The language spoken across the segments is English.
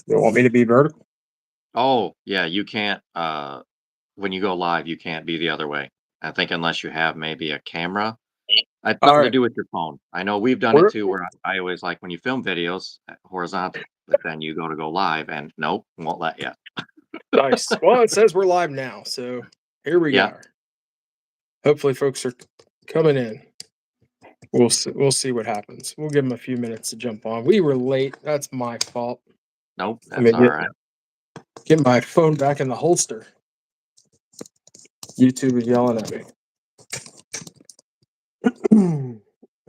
You want me to be vertical? Oh, yeah, you can't, when you go live, you can't be the other way. I think unless you have maybe a camera. It's All nothing to right. do with your phone. I know we've done it We're too, where I always like when you film videos, horizontal, but then you go live and nope, won't let you. nice. Well, it says we're live now, so here we Yeah, are. Hopefully, folks are coming in. We'll see what happens. We'll give them a few minutes to jump on. We were late. That's my fault. nope, Let that's me get alright. get my phone back in the holster. YouTube is yelling at me.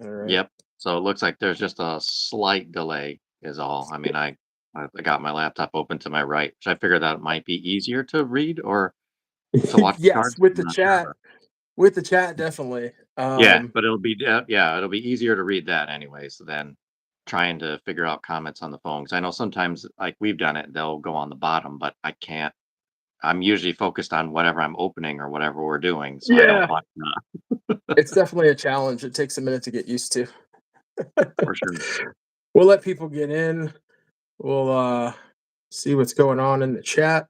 All right. Yep. So it looks like there's just a slight delay is all. I mean, I got my laptop open to my right, which I figured that might be easier to read or to watch the yes, cards. with I'm the not sure, chat, but with the chat, definitely. yeah, but yeah, it'll be easier to read that anyways than trying to figure out comments on the phone. Because I know sometimes, like we've done it, they'll go on the bottom, but I can't. I'm usually focused on whatever I'm opening or whatever we're doing, so I don't Yeah, want it's definitely a challenge. It takes a minute to get used to. for sure. We'll let people get in. We'll see what's going on in the chat.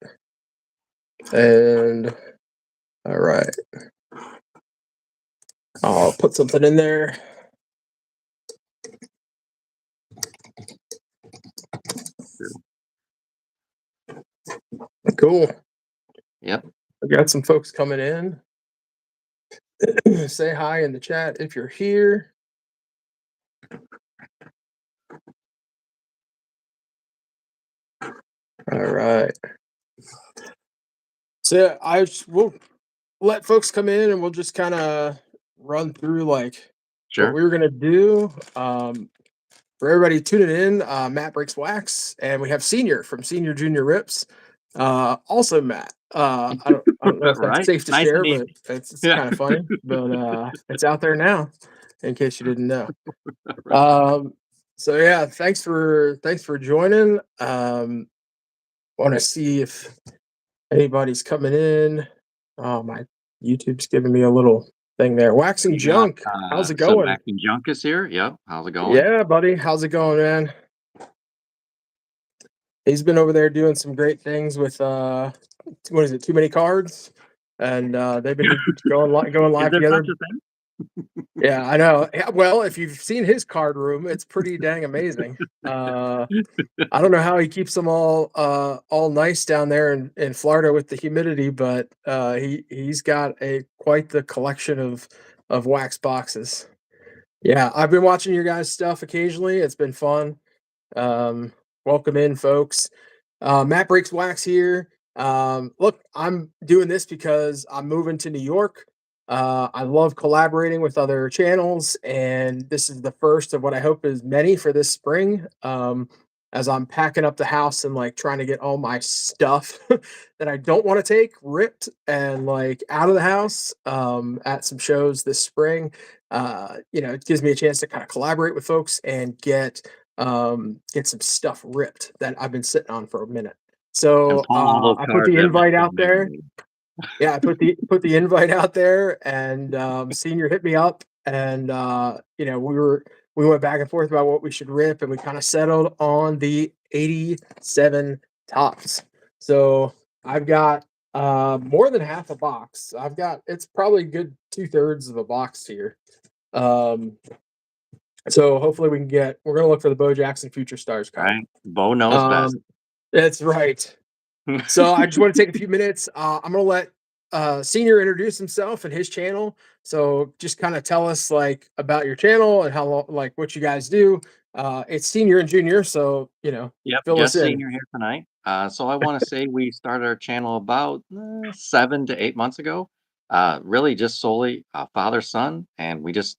And all right, I'll put something in there. Cool. Yep. I got some folks coming in. Say hi in the chat if you're here. All right. So we'll let folks come in and we'll just kind of run through like what Sure. we were gonna do. For everybody tuning in, Matt Breaks Wax, and we have Senior from Senior Junior Rips. Also Matt. I don't know if that's Right? safe to Nice share, and but easy. it's Yeah. kind of funny. But it's out there now, in case you didn't know. Right on. Um, so yeah, thanks for joining. Want to see if anybody's coming in. Oh, my YouTube's giving me a little thing there. Waxing You got, Junk. How's it so going? Acting Junkus here. Yep. How's it going? Yeah, buddy. How's it going, man? He's been over there doing some great things with what is it? Too many cards, and they've been going Is live there together. such a thing? Yeah, I know. Yeah, well, if you've seen his card room, it's pretty dang amazing. Uh, I don't know how he keeps them all nice down there in Florida with the humidity, but he's got a quite the collection of wax boxes. Yeah, I've been watching your guys' stuff occasionally. It's been fun. Um, welcome in, folks. Matt Breaks Wax here. Look, I'm doing this because I'm moving to New York. I love collaborating with other channels, and this is the first of what I hope is many for this spring. As I'm packing up the house and like trying to get all my stuff that I don't want to take ripped and like out of the house at some shows this spring. It gives me a chance to kind of collaborate with folks and get some stuff ripped that I've been sitting on for a minute. And So pull all those I put cards the out like invite the out there. magazine. Yeah, I put the invite out there, and Senior hit me up, and we went back and forth about what we should rip, and we kind of settled on the 87 tops. So I've got more than half a box. It's probably a good 2/3 of a box here. Um, so hopefully we're gonna look for the Bo Jackson Future Stars card. Right? Bo knows best. Um, that's right. So I just want to take a few minutes. I'm gonna let Senior introduce himself and his channel. So just kind of tell us like about your channel and like what you guys do. It's Senior and Junior, so Yep, fill us just in. senior here tonight. So I want to say we started our channel about 7 to 8 months ago. Really, just solely father son, and we just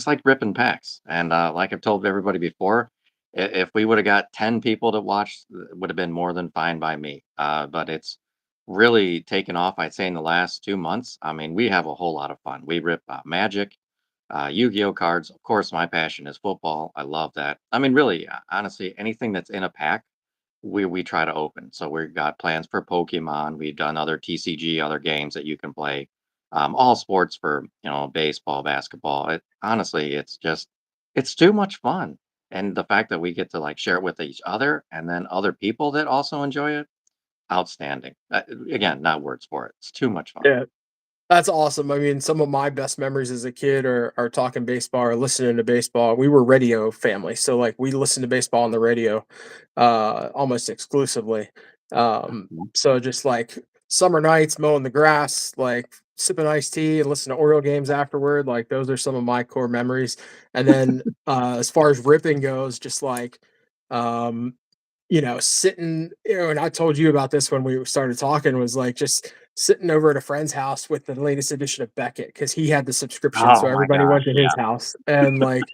like ripping packs. And like I've told everybody before, if we would have got 10 people to watch, it would have been more than fine by me. But it's really taken off. I'd say in the last 2 months. I mean, we have a whole lot of fun. We rip Magic, Yu-Gi-Oh cards. Of course, my passion is football. I love that. I mean, really, honestly, anything that's in a pack, we try to open. So we've got plans for Pokemon. We've done other TCG, other games that you can play. All sports for baseball, basketball. Honestly, it's too much fun. and the fact that we get to like share it with each other and then other people that also enjoy it, outstanding. Again, not words for it. It's too much fun. Yeah. That's awesome. I mean, some of my best memories as a kid are talking baseball or listening to baseball. We were radio family, so like we listened to baseball on the radio almost exclusively. Mhm. So just like summer nights mowing the grass, like sipping iced tea and listening to Oriole games afterward, like those are some of my core memories. And then as far as ripping goes, just like um sitting, and I told you about this when we started talking, was like just sitting over at a friend's house with the latest edition of Beckett because he had the subscription, so Oh my everybody went gosh, to yeah. his house, and like,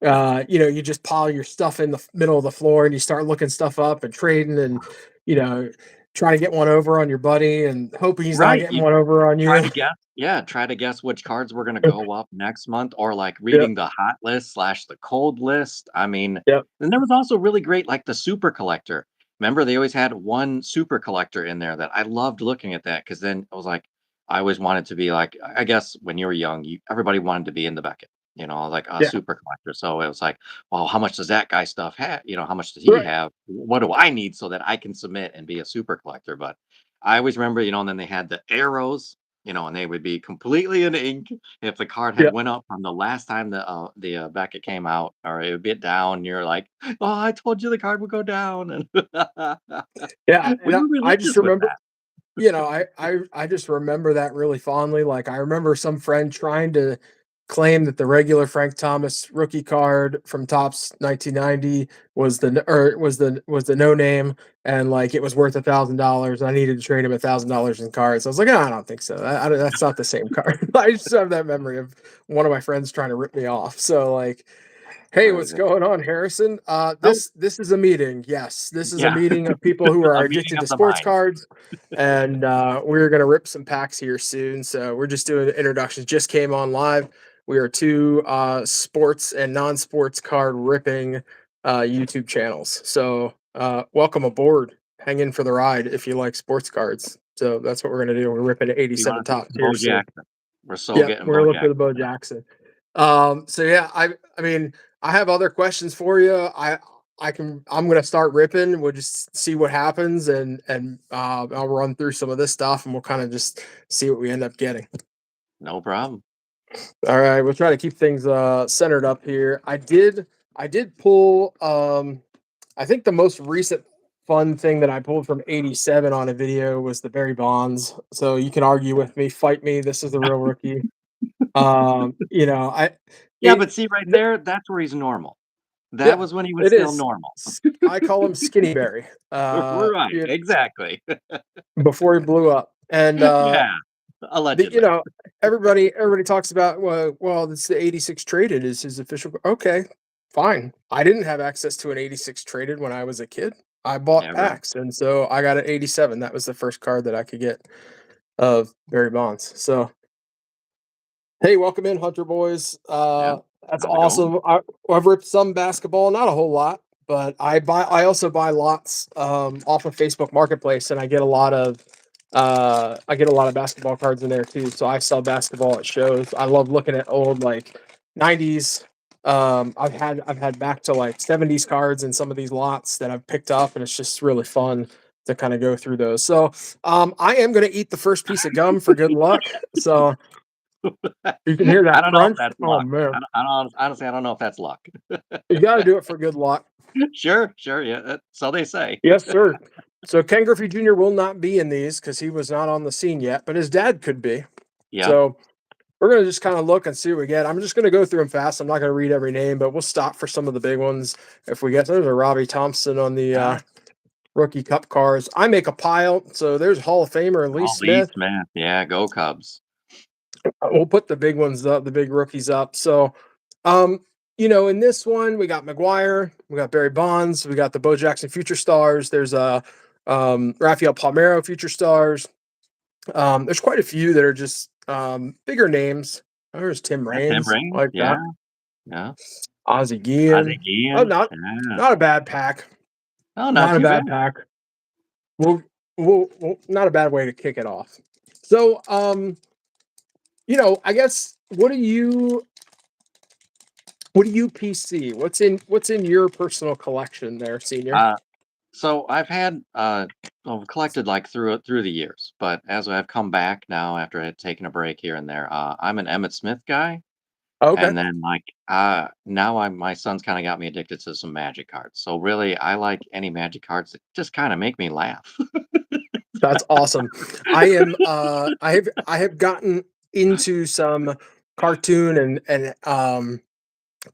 you just pile your stuff in the middle of the floor and you start looking stuff up and trading, and you know, trying to get one over on your buddy and hoping he's not Right, getting you one over on try you. to guess yeah, try to guess which cards were gonna go up next month or, like, Yep, reading the hot list slash the cold list. I mean, yep, and there was also really great, like, the super collector. Remember, they always had one super collector in there that I loved looking at that because then I was like I always wanted to be like I guess when you were young, you everybody wanted to be in the Beckett, like a yeah, super collector. So it was like, "Well, how much does that guy stuff have? How much does he right. have? What do I need so that I can submit and be a super collector?" But I always remember, and then they had the arrows, and they would be completely in ink if the card had Yeah, went up from the last time the Beckett came out, or it would be down. You're like, "Oh, I told you the card would go down," and yeah, we and were I just religious with remember, that. I just remember that really fondly. Like I remember some friend trying to claim that the regular Frank Thomas rookie card from Topps 1990 was the no name, and like it was worth $1,000. I needed to trade him $1,000 in cards. I was like, "Oh, I don't think so. That's not the same card." I just have that memory of one of my friends trying to rip me off. So like, hey, what's Crazy. going on, Harrison? Oh, This is a meeting. Yes, this is a yeah, meeting of people who are a meeting addicted to of the sports mind. cards, and we're gonna rip some packs here soon. So we're just doing introductions. Just came on live. We are two sports and non-sports card ripping YouTube channels. So welcome aboard. Hang in for the ride if you like sports cards. So that's what we're gonna do. We're ripping We 87 wanna see top some here Bo soon. Jackson. We're so Yep, getting we're Bo gonna look for the Jackson Bo now. Jackson. So yeah, I mean, I have other questions for you. I'm gonna start ripping. We'll just see what happens, and I'll run through some of this stuff, and we'll kind of just see what we end up getting. No problem. All right, we'll try to keep things centered up here. I did pull I think the most recent fun thing that I pulled from 87 on a video was the Barry Bonds. So you can argue with me, fight me. This is the real rookie. I Yeah, it but see right the there, that's where he's normal. That Yeah, was when he was it still is. normal. I call him Skinny Barry, Right, exactly. before he blew up, and Yeah, the allegedly. everybody talks about, well, it's the 86 traded is his official. Okay, fine. I didn't have access to an 86 traded when I was a kid. I bought Yeah, right. packs, and so I got an 87. That was the first card that I could get of Barry Bonds. So hey, welcome in, Hunter boys. Yeah. That's How's it going? awesome. I've ripped some basketball, not a whole lot, but I also buy lots off of Facebook Marketplace, and I get a lot of basketball cards in there too. So I sell basketball at shows. I love looking at old like 90s. I've had back to like 70s cards in some of these lots that I've picked up, and it's just really fun to kind of go through those. So I am gonna eat the first piece of gum for good luck. So you can hear I that don't know if crunch? that's Oh, luck. man. I don't honestly, I don't know if that's luck. You gotta do it for good luck. Sure, sure, yeah, so they say. Yes, sir. So Ken Griffey Jr. will not be in these because he was not on the scene yet, but his dad could be. Yeah, So we're gonna just kind of look and see what we get. I'm just gonna go through them fast. I'm not gonna read every name, but we'll stop for some of the big ones if we get. There's a Robbie Thompson on the alright. rookie cup cards. I make a pile. So there's Hall of Famer Lee Oh, Lee Smith. Smith, yeah, go Cubs. We'll put the big ones up, the big rookies up. So, in this one, we got McGuire, we got Barry Bonds, we got the Bo Jackson Future Stars. There's a Rafael Palmeiro Future Stars. There's quite a few that are just bigger names. There's Tim Yeah, Tim Raines, I Raines, like yeah, that. yeah. Ozzie Ozzie Guillen. Oh, Guillen, not yeah. not a bad pack. Oh, not Not a too bad. bad pack. We'll, we'll not a bad way to kick it off. So, I guess what do you What do you PC? What's in your personal collection there, senior? Uh, so I've had I've collected like through the years, but as I've come back now after I had taken a break here and there, I'm an Emmett Smith guy, Okay. and then like now I'm my son's kind of got me addicted to some Magic cards. So really, I like any Magic cards that just kind of make me laugh. That's awesome. I have gotten into some cartoon and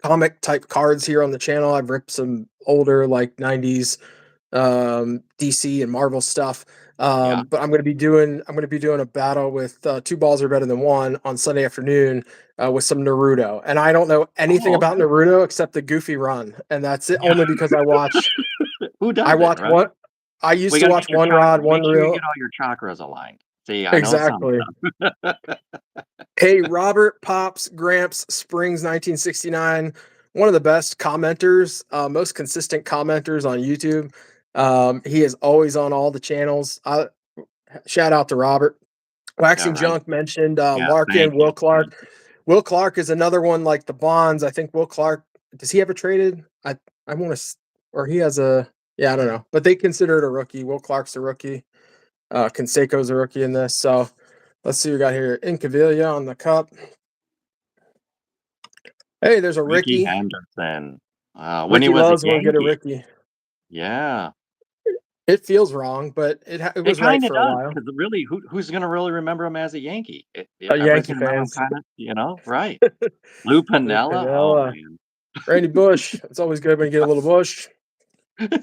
comic type cards here on the channel. I've ripped some older like 90s DC and Marvel stuff. Yeah. But I'm gonna be doing a battle with two balls are better than one on Sunday afternoon with some Naruto. And I don't know anything Oh, about okay. Naruto except the Goofy Run, and that's it. Yeah. Only because Who I doesn't, watch right? one. I used We to gotta watch get your One chakra. Rod, Make One sure you Reel. get all your chakras aligned. See, I know some Exactly. stuff. Hey, Robert Pops Gramps Springs 1969, one of the best commenters, most consistent commenters on YouTube. He is always on all the channels. Shout out to Robert. Yeah, Waxing right. Junk mentioned Yeah, Larkin, thank you. Will Thank Clark. Will Clark is another one like the Bonds. I think Will Clark, does he have a traded? I want to, or he has a, yeah, I don't know, but they consider it a rookie. Will Clark's a rookie. Canseco's a rookie in this. So let's see what we got here. Incaviglia on the cup. Hey, there's a Ricky Ricky. Henderson. When he Ricky was a loves when we get a Yankee. Ricky. Yeah. It feels wrong, but it It was right kinda for a does, while. because really, who's gonna really remember him as a Yankee? Everybody's Yankee gonna remember him fans. kinda, right. Lou Lou Piniella? Oh, Piniella, man. Randy Bush. It's always good when you get a little Bush.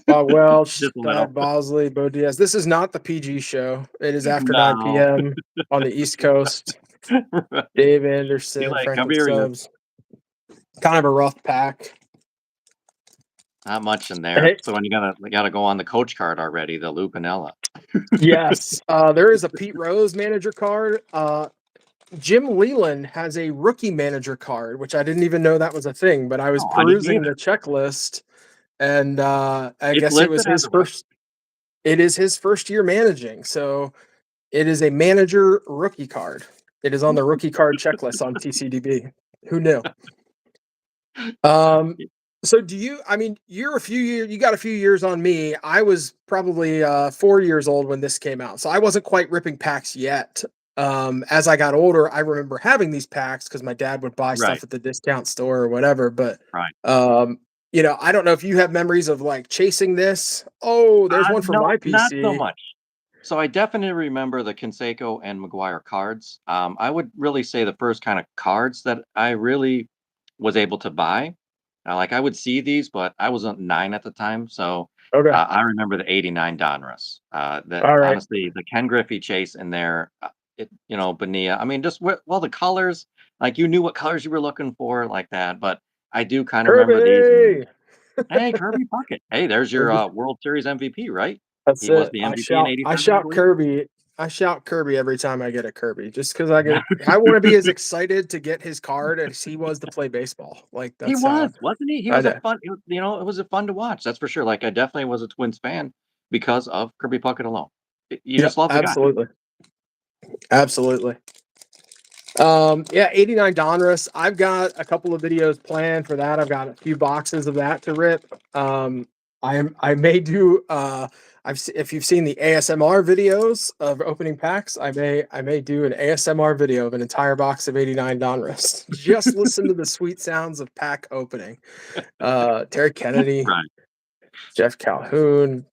Bob Welch, Just a little. Thad Bosley, Bo Diaz. This is not the PG show. It is after 9 No. p.m. on the East Coast. Dave Be Anderson, like, "Come Franklin here, you." Stubbs. Kind of a rough pack. Not much in there. Hey, So when you gotta go on the coach card already, the Lou Piniella. yes, there is a Pete Rose manager card. Jim Leland has a rookie manager card, which I didn't even know that was a thing, but I was Oh, I didn't perusing the either. checklist and I It's guess it was listed as his a rookie. first it is his first year managing. So it is a manager rookie card. It is on the rookie card checklist on TCDB. Who knew? Um so do you, I mean, you're a few years, you got a few years on me. I was probably 4 years old when this came out. So I wasn't quite ripping packs yet. As I got older, I remember having these packs because my dad would buy stuff Right, at the discount store or whatever. But right. um, I don't know if you have memories of like chasing this. Oh, there's one for No, my not so PC. much. So I definitely remember the Canseco and Maguire cards. I would really say the first kind of cards that I really was able to buy. Like I would see these, but I wasn't 9 at the time, so Okay. I remember the '89 Donruss. That All right. honestly, the Ken Griffey chase in there, Bonilla. I mean, just well, the colors, like you knew what colors you were looking for, like that. But I do kind of remember these. And Kirby. hey, Kirby Puckett. Hey, there's your Kirby. World Series MVP, right? That's He was it. the I MVP in shout I '87, I shout believe. Kirby. I shout Kirby every time I get a Kirby, just because I want to be as excited to get his card as he was to play baseball. Like He that's was, wasn't he? He I was a know. fun, it was a fun to watch. That's for sure. Like I definitely was a Twins fan because of Kirby Puckett alone. You Yep, just love the guy. absolutely. Absolutely. Yeah, 89 Donruss. I've got a couple of videos planned for that. I've got a few boxes of that to rip. I may do if you've seen the ASMR videos of opening packs, I may do an ASMR video of an entire box of 89 Donruss. Just listen to the sweet sounds of pack opening. Terry Kennedy, Right. Jeff Calhoun.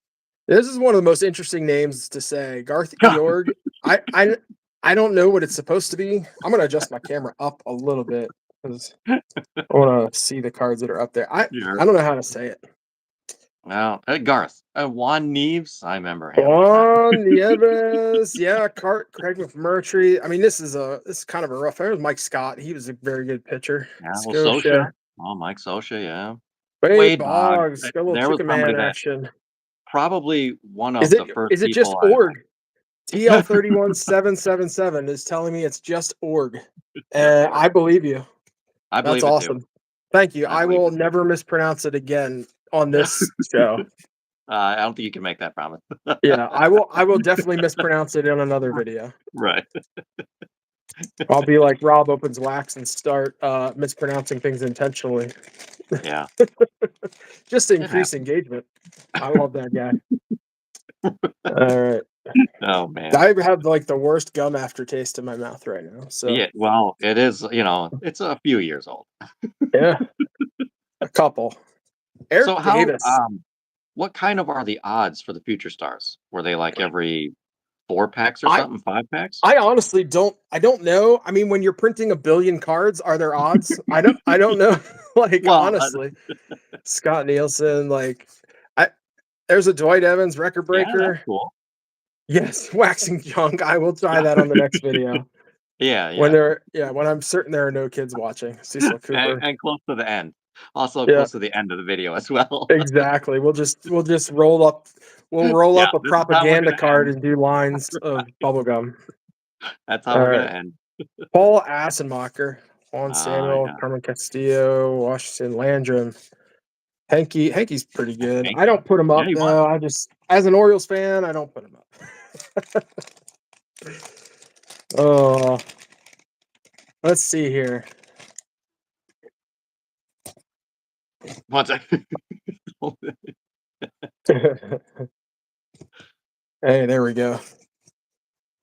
This is one of the most interesting names to say. Garth Eorg. I I I don't know what it's supposed to be. I'm gonna adjust my camera up a little bit because I want to see the cards that are up there. Sure. I don't know how to say it. Well, Garth, Juan Neves, I remember him. Juan Nieves, yeah, Craig McMurtry. I mean, this is kind of a rough. There's Mike Scott. He was a very good pitcher. Yeah, well, Sosha. Scotia. Oh, Mike Sosha, yeah. Wade Wade Boggs. Boggs. Got a little There was chicken somebody man that action. probably one Is of the it first is it just people org? I TL31777 is telling me it's just org. just I ordered. believe you. I That's believe it too. awesome. Thank you. I I believe will it too. never mispronounce it again on this show. I don't think you can make that promise. Yeah, I will definitely mispronounce it in another video. Right. I'll be like Rob opens wax and start mispronouncing things intentionally. Yeah, Just to it increase happens. engagement. I love that guy. All right. Oh man. I have like the worst gum aftertaste in my mouth right now. So Yeah, well, it is, it's a few years old. yeah, a couple. So Eric how Davis. what kind of are the odds for the future stars? Were they like every 4 packs or I something, 5 packs? I honestly don't know. I mean, when you're printing a billion cards, are there odds? I don't know. Like Well, honestly, Scott Nielsen, like I there's a Dwight Evans record yeah, that's breaker. cool. Yes, waxing junk. I will try Yeah. that on the next video. Yeah, When yeah. there yeah, when I'm certain there are no kids watching. Cecil Cooper. And close to the end. Also Yeah, close to the end of the video as well. exactly. We'll just roll up Yeah, a this is how we're propaganda gonna card end. and do lines of bubblegum. That's how All we're gonna right. end. Paul Assenmacher, Juan Samuel, Yeah. Carmen Castillo, Washington Landrum. Henke's pretty good. Thank I you. don't put him Yeah, up he was. though. I just as an Orioles fan, I don't put him up. Oh, let's see here. Once I Hey, there we go.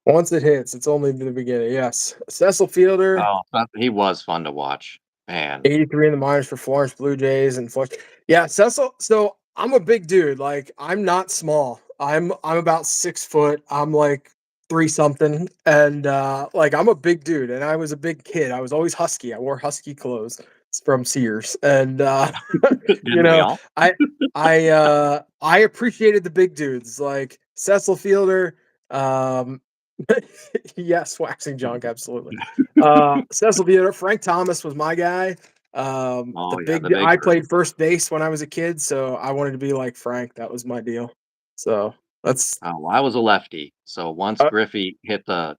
Once it hits, it's only the beginning. Yes. Cecil Fielder, Oh, he was fun to watch. Man. 83 in the minors for Florence Blue Jays and Flush. Yeah, Cecil. So I'm a big dude. Like I'm not small. I'm about 6 foot. I'm like three something. And like I'm a big dude. And I was a big kid. I was always husky. I wore husky clothes from Sears. And you Didn't we know, all? I I appreciated the big dudes like Cecil Fielder. Um yes, waxing junk, absolutely. Cecil Fielder, Frank Thomas was my guy. Oh, yeah, the big I bird. played first base when I was a kid, so I wanted to be like Frank. That was my deal. So that's Oh, well, I was a lefty, so once uh, Griffey hit the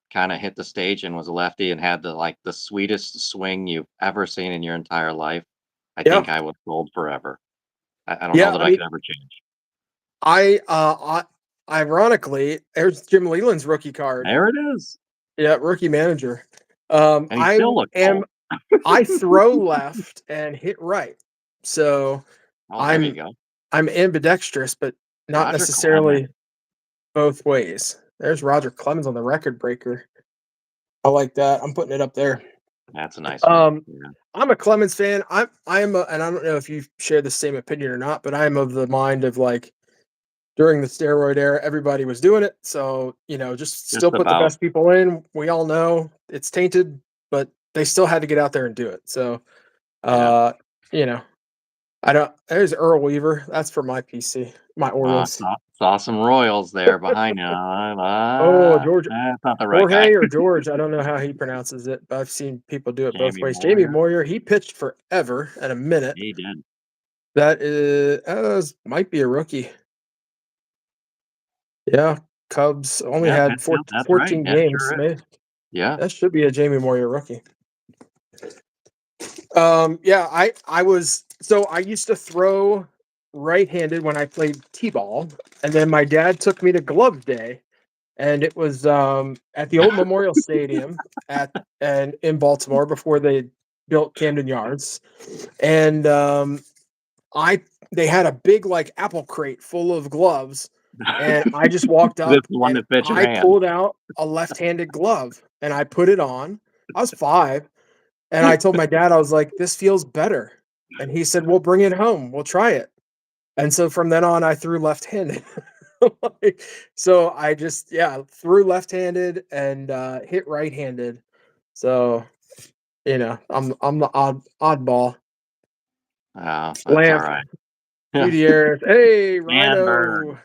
stage and was a lefty and had the sweetest swing you've ever seen in your entire life, I yeah, think I was sold forever. I don't know yeah. that I I mean, could ever change. ironically, there's Jim Leland's rookie card. There it is, Yeah, rookie manager. and he still looks Am old. I throw left and hit right, so Oh, there you I'm go. I'm ambidextrous, but not Roger Clemens. necessarily both ways. There's Roger Clemens on the record breaker. I like that. I'm putting it up there. That's a nice one. Um, Yeah. I'm a Clemens fan. And I don't know if you share the same opinion or not, but I'm of the mind of like during the steroid era, everybody was doing it. So, just Just still put the about. best people in. We all know it's tainted, but they still had to get out there and do it. So, Yeah. uh, you know, I don't, there's Earl Weaver. That's for my PC, my Orioles. Saw some Royals there behind you. Oh, George That's not the right Jorge guy. or George, I don't know how he pronounces it, but I've seen people do it both Jamie ways. Jamie Moyer. Moyer, he pitched forever and a minute. He did. Might be a rookie. Yeah, Cubs only Yeah, had Pittsfield. That's right. 14 Yeah, it games. sure is. Yeah. That should be a Jamie Moyer rookie. Yeah, I used to throw right-handed when I played T-ball, and then my dad took me to glove day, and it was at the old Memorial Stadium and in Baltimore before they built Camden Yards, and I they had a big like apple crate full of gloves, and I just walked This is up the one and that fits your I hand. pulled out a left-handed glove and I put it on. I was 5, and I told my dad, I was like, "This feels better." And he said, "Well, bring it home. We'll try it." And so from then on, I threw left-handed. Like, so I just threw left-handed and hit right-handed. So, I'm the oddball. That's Lamp, alright. Gutierrez. Hey, And Bird. Rhino.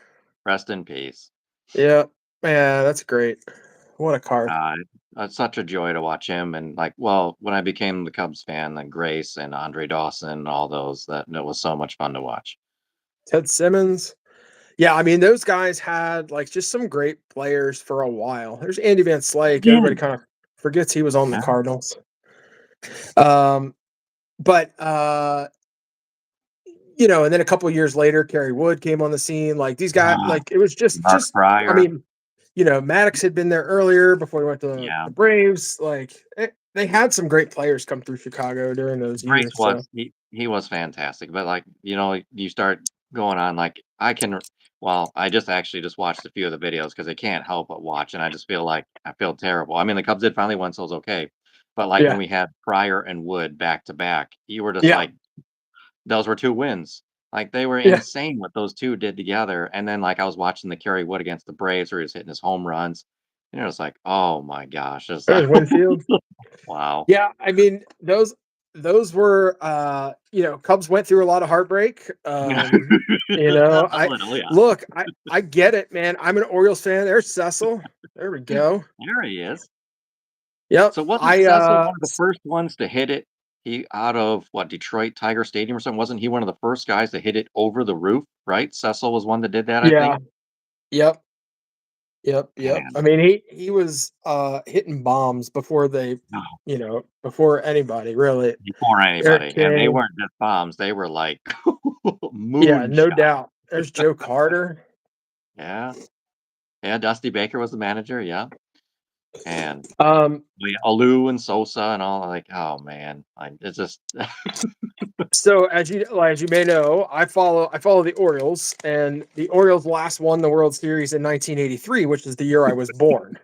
Rest in peace. Yeah, man, that's great. What a card. Uh, it's such a joy to watch him and, when I became the Cubs fan, then Grace and Andre Dawson, all those, that was so much fun to watch. Ted Simmons. Yeah, I mean, those guys had like just some great players for a while. There's Andy Van They Slyke. Everybody did. kind of forgets he was on the Yeah. Cardinals. Um, but and then a couple of years later, Kerry Wood came on the scene. Like these guys, like it was just Mark I Pryor. mean, Maddox had been there earlier before he went to Yeah. the Braves. Like they had some great players come through Chicago during those Grace years. So was he was fantastic, but, like, you start going on, like, well, I just actually just watched a few of the videos because I can't help but watch, and I just feel like I feel terrible. I mean, the Cubs did finally win, so it's okay, but, like, when yeah, we had Pryor and Wood back to back, you were just yeah, like, those were 2 wins. Like, they were yeah. insane what those 2 did together, and then, like, I was watching the Kerry Wood against the Braves where he was hitting his home runs, and it was like, "Oh my gosh." It's like, There's Winfield. wow. Yeah, I mean those were Cubs went through a lot of heartbreak. A I little, yeah. look, I get it, man. I'm an Orioles fan. There's Cecil. There we go. There he is. Yep. So wasn't I Cecil one of the first ones to hit it? He out of what, Detroit Tiger Stadium or something? Wasn't he one of the first guys to hit it over the roof, right? Cecil was one that did that, I yeah. think? Yep. Yep. Yep. I Man, mean he was hitting bombs before no, before anybody really. before Eric anybody, and they King. weren't just bombs, they were like Yeah, no moonshot. doubt. There's Joe Carter. Yeah. Yeah, Dusty Baker was the manager, yeah, and Um, Alou and Sosa and all, like, oh, man, like, it's just So as you may know, I follow the Orioles, and the Orioles last won the World Series in 1983, which is the year I was born.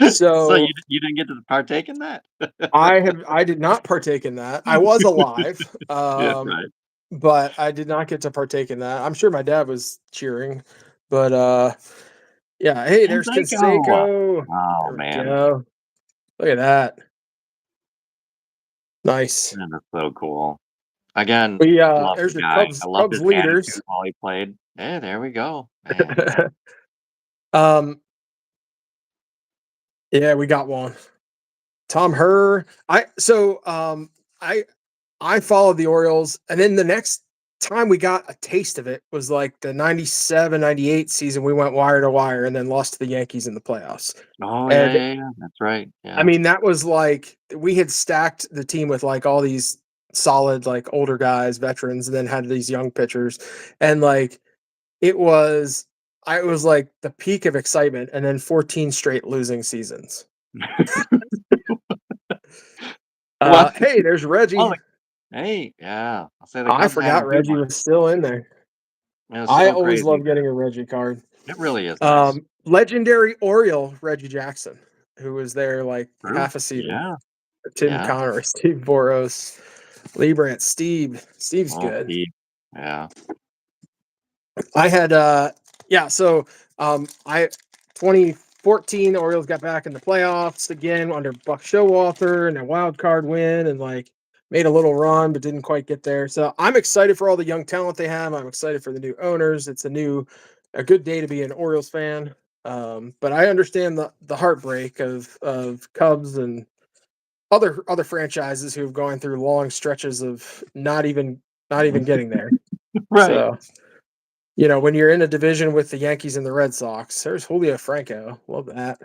so So you didn't get to partake in that? I did not partake in that. I was alive, Yeah, right. but I did not get to partake in that. I'm sure my dad was cheering, but yeah. Hey, And there's Seiko. Canseco. Oh, There we man. go. Look at that. Nice. That is so cool. Again, We love the there's the guy. I loved Cubs his leaders. attitude while he played. Yeah, there we go, man. um, yeah, we got one. Tom Herr. I followed the Orioles, and then the next time we got a taste of it was like the 97, 98 season. We went wire to wire and then lost to the Yankees in the playoffs. Oh, yeah, And yeah, yeah, that's right, I yeah. mean, that was like we had stacked the team with like all these solid, like older guys, veterans, and then had these young pitchers. And like it was I it was like the peak of excitement, and then 14 straight losing seasons. Well, Hey, there's oh, Reggie. like, hey, yeah, I'll say the I Cubs had a forgot good Reggie one. was still in there. It was I so always crazy, love man. getting a Reggie card. It really is nice. Legendary Oriole Reggie Jackson, who was there like True. half a season. Yeah, Tim yeah. Connery, Steve Boros, Lee Brandt, Steve. Steve's Oh, good. Steve. Yeah. I had I 2014 Orioles got back in the playoffs again under Buck Showalter and a wild card win and like made a little run but didn't quite get there. So I'm excited for all the young talent they have. I'm excited for the new owners. It's a good day to be an Orioles fan. But I understand the heartbreak of Cubs and other franchises who have gone through long stretches of not even getting there. Right. So when you're in a division with the Yankees and the Red Sox, there's Julio Franco. Love that.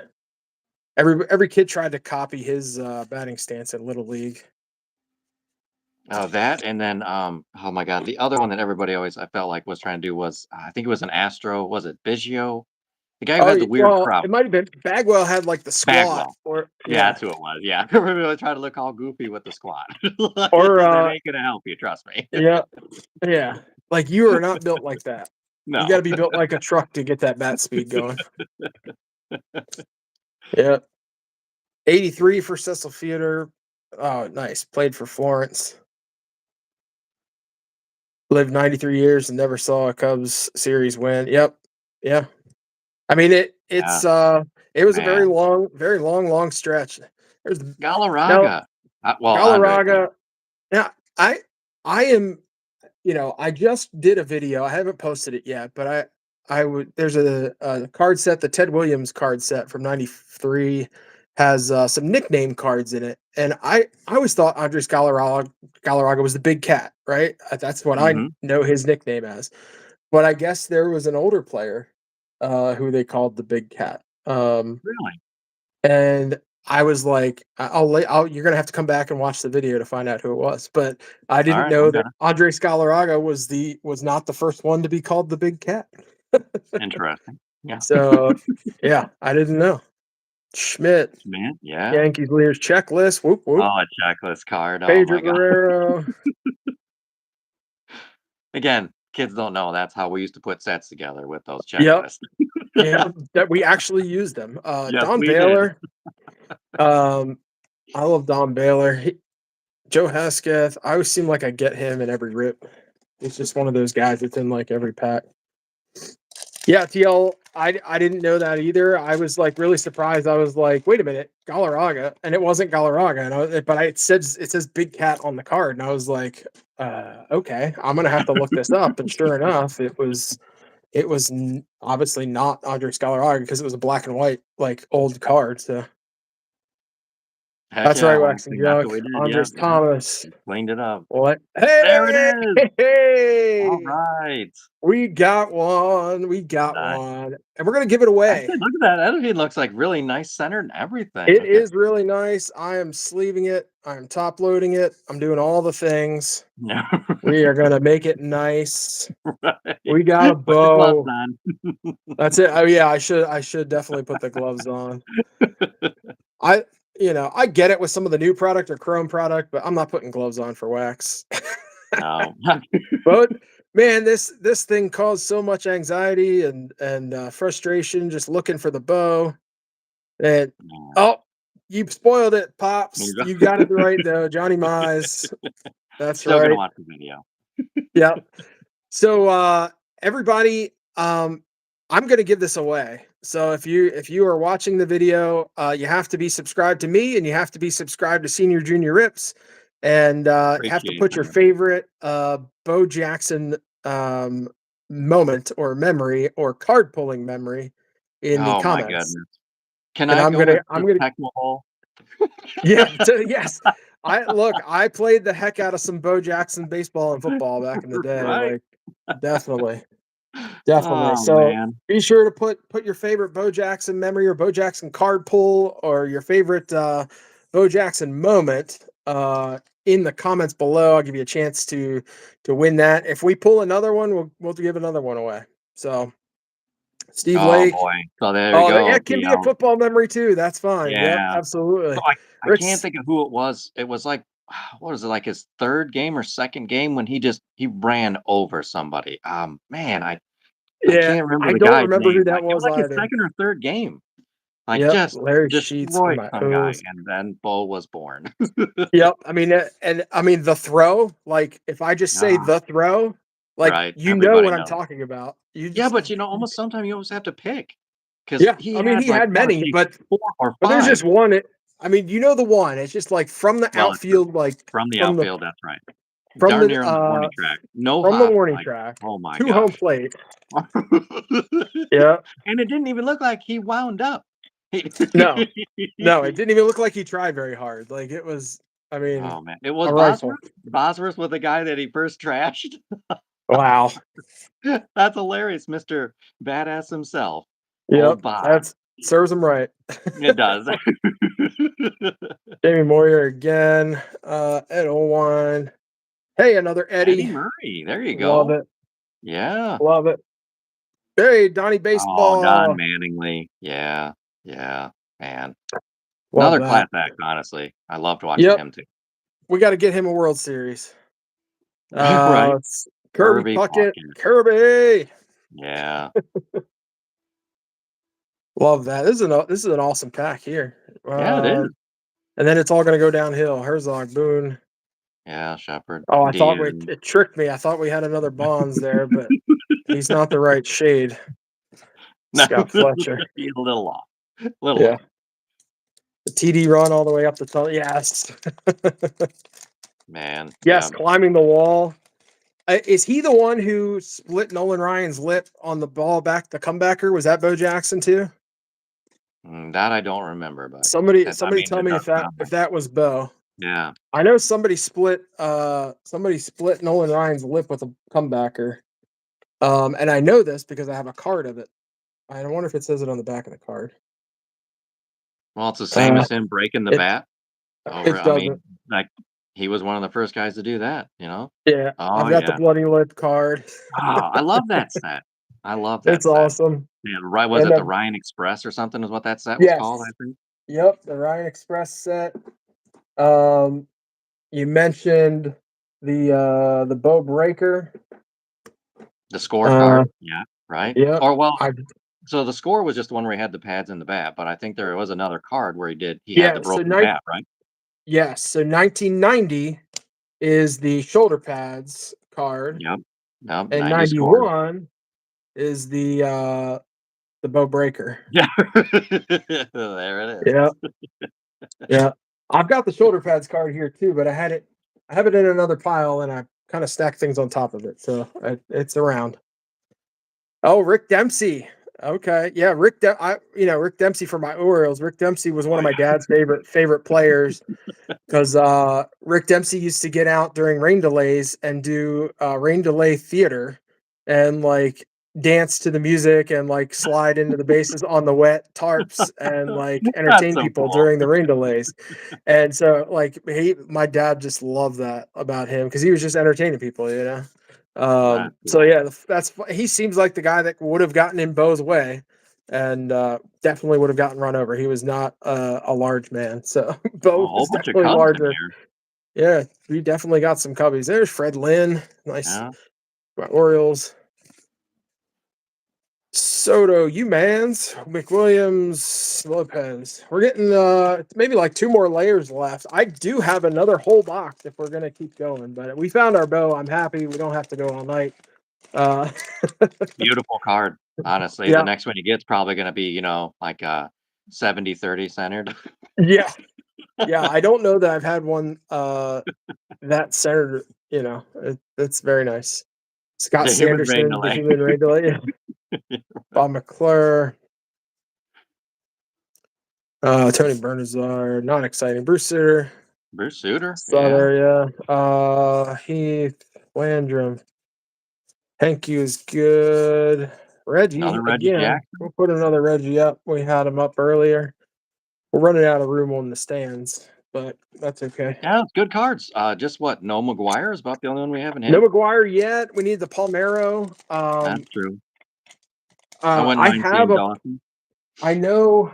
Every kid tried to copy his batting stance in Little League. Oh, that and then, oh my god, the other one that everybody always I felt like was trying to do was, I think it was an Astro, was it Biggio? The guy who Oh, had the weird well, crop. it might have been Bagwell had like the squat, Bagwell. or Yeah, yeah, that's who it was, yeah. Everybody trying to look all goofy with the squat. Like, or that ain't gonna help you, trust me. yeah, yeah. Like you are not built like that. You got to No. be built like a truck to get that bat speed going. Yeah, 83 for Cecil Fielder. Oh, nice. Played for Florence. Lived 93 years and never saw a Cubs series win. Yep. Yeah. I mean Yeah, it was a man. very long stretch. There's now Galarraga. Well, Andre played. Galarraga. Now I am I just did a video. I haven't posted it yet, but I would there's a card set, the Ted Williams card set from 93 has some nickname cards in it. And I always thought Andres Galarraga was the big cat, right? That's what I Mhm. know his nickname as. But I guess there was an older player who they called the big cat. Really? And I was like, you're gonna have to come back and watch the video to find out who it was. But I didn't Alright, I'm know that gonna. Andres Galarraga was not the first one to be called the big cat. Interesting. Yeah. So, yeah, I didn't know. Schmidt, Man, yeah. Yankees leaders checklist. Whoop whoop. Oh, a checklist card. Oh Pedro my god. Guerrero. Again, kids don't know that's how we used to put sets together with those Yep. checklists. Yeah, that we actually use them. Yes, Don we did. Baylor. Um, I love Don Baylor. Joe Hesketh. I always seem like I get him in every rip. He's just one of those guys that's in like every pack. Yeah, TL. I didn't know that either. I was like really surprised. I was like, wait a minute, Galarraga, and it wasn't Galarraga, it says Big Cat on the card, and I was like, okay, I'm gonna have to look this up. And sure enough, it was obviously not Andres Galarraga because it was a black and white like old card. So Heck that's yeah, right, one Wax and thing that's what Junk. we did, yeah, Andres yeah. Thomas. Cleaned it up. What? There it Hey, is! hey, hey! Alright. We got one. We got Nice. one, and we're gonna give it away. Actually, look at that. That actually looks like really nice centered and everything. It Look at is really nice. I am sleeving it. I'm top loading it. I'm doing all the things. yeah, We are gonna make it nice. right. We got a Put the gloves bow. on. That's it. Oh yeah, I should definitely put the gloves on. I I get it with some of the new product or chrome product, but I'm not putting gloves on for wax. No. But man, this thing caused so much anxiety and frustration just looking for the bow. And Yeah. oh, you spoiled it, There pops. you You go. got it right though, Johnny Mize. That's Still gonna right. watch the video. Yep. So everybody, I'm gonna give this away. So if you are watching the video, you have to be subscribed to me and you have to be subscribed to Senior Junior Rips and have to Appreciate put your that. favorite Bo Jackson um moment or memory or card pulling memory in the Oh my comments. goodness. Can And I I'm go gonna with I'm the gonna Tecmo Bowl? yeah, yes. I played the heck out of some Bo Jackson baseball and football back in the day. Right? Like definitely. Definitely. Oh, So man. be sure to put your favorite Bo Jackson memory or Bo Jackson card pull or your favorite Bo Jackson moment in the comments below. I'll give you a chance to win that. If we pull another one, we'll give another one away. So Steve Oh, Lake. boy. So there you Oh, yeah, go, it can be a football memory too. That's fine. Yep, Yeah. So absolutely. I can't Rick's think of who it was. It was like, what was it, like his 3rd game or 2nd game when he ran over somebody. Man, I Yeah, can't remember I the don't guy's remember who name. that Like, it was was like his either. 2nd or 3rd game. Like, Yep, just Larry Sheets for destroyed my some guy, O's. and then Bo was born. Yep, I mean, and I mean the throw. Like if I just say Ah, the throw, like right. you know Everybody what I'm knows. talking about. You Yeah, just but, almost sometimes you almost have to pick because yeah. he I mean, had, he like, had I wanna many, say but 4 or there's 5. just one. I mean, you know the one. It's just like from the Well, it's true. outfield, like From the from the outfield, that's right. from Darn the near on the uh warning track. No from the hop, warning like, track oh my to home gosh. plate. Yeah, And it didn't even look like he wound up. He no, no, it didn't even look like he tried very hard. Like it was. I mean, Oh, man. It was a rifle. Bosworth? Bosworth was the guy that he first trashed? Wow. That's hilarious, Mr. Badass himself. Yep, Old Boz. that's serves him right. It does. Jamie Moyer again. Ed Owen. Hey, another Eddie Eddie. Murray, there you Love go. it. Yeah. Love it. Hey, Donnie Oh, Don Baseball. Mattingly. Yeah, yeah, man. Love Another that. class act, honestly. I loved watching Yep. him too. We got to get him a World Series. Right? It's Kirby Kirby Puckett. Puckett. Kirby. Yeah. Love that. This is an awesome pack here. Yeah, it is. And then it's all going to go downhill. Herzog, Boone. Yeah, Shepard, Oh, I thought Diaz. it tricked me. I thought we had another Bonds there, but he's not the right shade. No, Scott Fletcher. he's a little off. Little Yeah. off. The TD run all the way up the tunnel. Yes. Man, Yes, yeah. climbing the wall. Is he the one who split Nolan Ryan's lip on the ball back, the comebacker? Was that Bo Jackson too? That I don't remember, but Somebody tell it me does if that sound if like that was Bo. yeah. I know somebody split Nolan Ryan's lip with a comebacker. And I know this because I have a card of it. I wonder if it says it on the back of the card. Well, it's the same Uh, as him breaking the it bat over it I mean, doesn't. like, he was one of the first guys to do that, you know? Yeah, Oh, I've got the yeah. bloody lip card. Ah, I love that set. I love that It's set. awesome. Yeah, right, was And it the Ryan Express or something is what that set was called, I yes, think? yep, the Ryan Express set. Um, you mentioned the Bow Breaker. The score Uh, card, yeah, right? yep. Or well, I so the score was just the one where he had the pads and the bat, but I think there was another card where he had the yeah. So broken bat, right? yes. So 1990 is the shoulder pads card, Yep, yep, and 90 scores. 91 is the Bow Breaker. Yeah. There it is. Yeah, yeah. I've got the shoulder pads card here too, but I have it in another pile, and I kind of stack things on top of it, so it's around. Oh, Rick Dempsey. Okay, yeah, Rick Dempsey for my Orioles. Rick Dempsey was one Oh, of my yeah. dad's favorite players because Rick Dempsey used to get out during rain delays and do rain delay theater and like dance to the music and like slide into the bases on the wet tarps and like That's entertain so people cool. during the rain delays. And so like my dad just loved that about him because he was just entertaining people, you know. That's So cool. yeah, he seems like the guy that would have gotten in Bo's way and definitely would have gotten run over. He was not a large man, so A Bo whole was bunch of definitely Cubs in larger. here. Yeah, we definitely got some cubbies. There's Fred Lynn, nice. Yeah. My Orioles. Soto, Mans, McWilliams, Lopez. We're getting maybe like two more layers left. I do have another whole box if we're gonna keep going, but we found our bow. I'm happy we don't have to go all night. Uh Beautiful card, honestly. The yeah, next one you get's probably gonna be, like, 70-30 centered. yeah, yeah. I don't know that I've had one that centered, it's very nice. Scott The human rain Sanderson, the delay. human rain delay. Bob McClure, Tony Bernazar, not exciting. Bruce Sutter, Bruce Sutter, yeah. Sutter, yeah. Heath, Landrum, Henke is good. Reggie Another Reggie again. Jackson. We'll put another Reggie up. We had him up earlier. We're running out of room on the stands, but that's okay. Yeah, it's good cards. Just what, no McGuire is about the only one we haven't No hit? McGuire yet. We need the Palmero. That's true. I wouldn't I mind have seeing a. Dawson. I know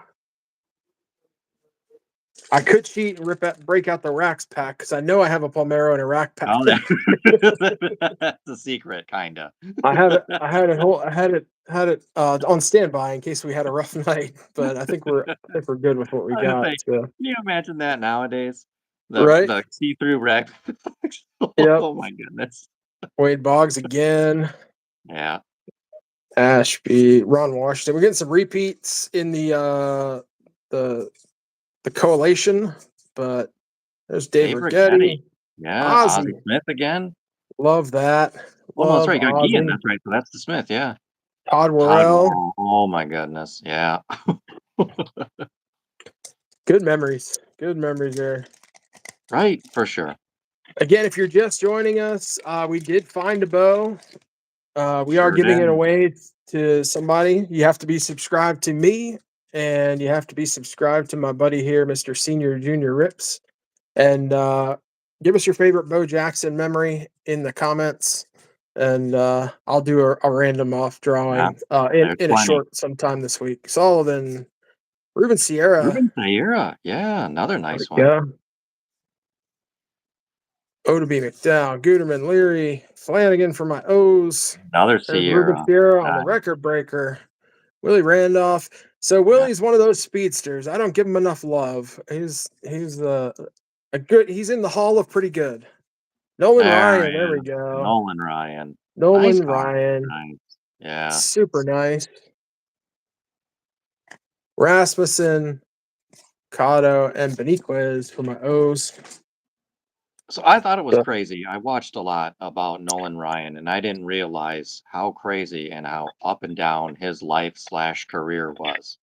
I could cheat and break out the racks pack because I know I have a Palmero in a rack pack. Oh, that's the secret, kinda. I have it. I had it on standby in case we had a rough night. But I think we're good with what we I was gonna got. say, So can you imagine that nowadays? The right. the see-through rack. Yep. Oh my goodness. Wade Boggs again. Yeah. Ashby, Ron Washington. We're getting some repeats in the the coalition, but there's Dave Dave Rigetti. Rigetti, Yeah, Ozzie Ozzy. Smith again. Love that. Oh, no, that's Love right, you got Guillen, Ozzy. that's right, so that's the Smith, yeah. Todd Todd Worrell. Worrell, oh my goodness, yeah. Good memories. Good memories there. Right, for sure. Again, if you're just joining us, we did find a bow. We are Sure giving it did. away to somebody. You have to be subscribed to me, and you have to be subscribed to my buddy here, Mr. Senior Junior Rips. And give us your favorite Bo Jackson memory in the comments, and I'll do a random off Yeah, drawing there's in a plenty. short sometime this week. Sullivan, Ruben Sierra, Ruben Sierra, yeah, another there we nice one. go. Odeby McDowell, Guterman, Leary, Flanagan for my O's. Another There's Ruben Sierra. Sierra on the Nice, record breaker. Willie Randolph. So yeah. Willie's one of those speedsters. I don't give him enough love. He's a good. He's in the hall of pretty good. Nolan There Ryan. he There we is. go. Nolan Ryan. Nice Nolan card. Ryan. Nice. Yeah. Super nice. Rasmussen, Cotto, and Beniquez for my O's. So I thought it was So, crazy. I watched a lot about Nolan Ryan, and I didn't realize how crazy and how up and down his life slash career was.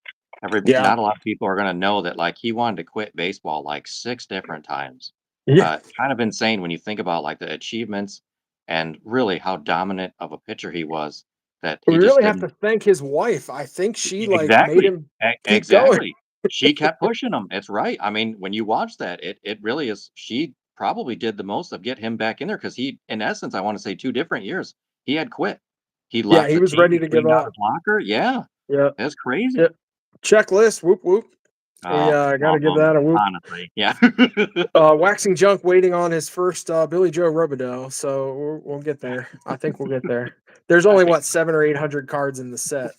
yeah. Not a lot of people are gonna know that like he wanted to quit baseball like 6 different times. Yeah. Kind of insane when you think about like the achievements and really how dominant of a pitcher he was that We he just really have didn't. to thank his wife. I think she like made Exactly. him keep going. Exactly. She kept pushing him. It's right. I mean, when you watch that, it really is she probably did the most of get him back in there because he, in essence, I wanna say 2 different years, he had quit. He Yeah, left he the was team, ready he to give cleaned out up. his locker. Yeah. Yeah. It's crazy. Yeah. Checklist. Whoop whoop. We Oh, got to give almost, that a whoop. honestly, yeah. Waxing Junk waiting on his first Billy Joe Robidoux, so we'll get there. I think we'll get there. There's only what 700 or 800 cards in the set.